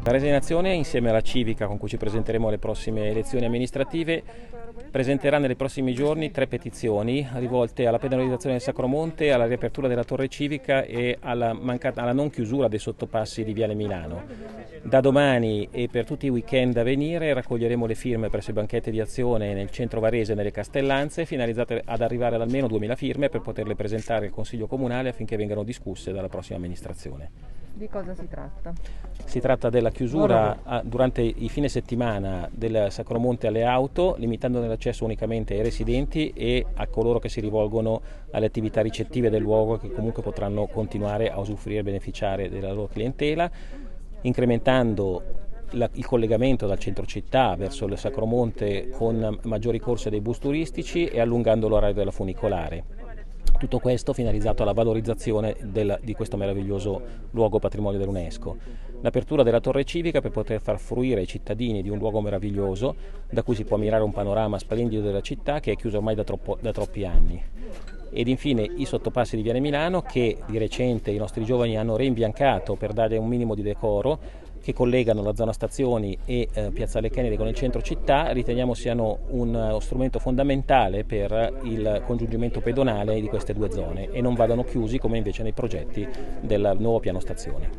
Varese in Azione, insieme alla Civica con cui ci presenteremo alle prossime elezioni amministrative, presenterà nei prossimi giorni 3 petizioni rivolte alla penalizzazione del Sacromonte, alla riapertura della Torre Civica e alla non chiusura dei sottopassi di Viale Milano. Da domani e per tutti i weekend a venire raccoglieremo le firme presso i banchetti di Azione nel centro Varese e nelle Castellanze, finalizzate ad arrivare ad almeno 2000 firme per poterle presentare al Consiglio Comunale affinché vengano discusse dalla prossima amministrazione. Di cosa si tratta? Si tratta della chiusura durante i fine settimana del Sacromonte alle auto, limitandone l'accesso unicamente ai residenti e a coloro che si rivolgono alle attività ricettive del luogo, che comunque potranno continuare a usufruire e beneficiare della loro clientela, incrementando il collegamento dal centro città verso il Sacromonte con maggiori corse dei bus turistici e allungando l'orario della funicolare. Tutto questo finalizzato alla valorizzazione di questo meraviglioso luogo patrimonio dell'UNESCO. L'apertura della Torre Civica per poter far fruire ai cittadini di un luogo meraviglioso da cui si può ammirare un panorama splendido della città che è chiuso ormai da troppi anni. Ed infine i sottopassi di Viale Milano che di recente i nostri giovani hanno reimbiancato per dare un minimo di decoro, che collegano la zona stazioni e Piazzale Kennedy con il centro città. Riteniamo siano uno strumento fondamentale per il congiungimento pedonale di queste due zone e non vadano chiusi come invece nei progetti del nuovo piano stazione.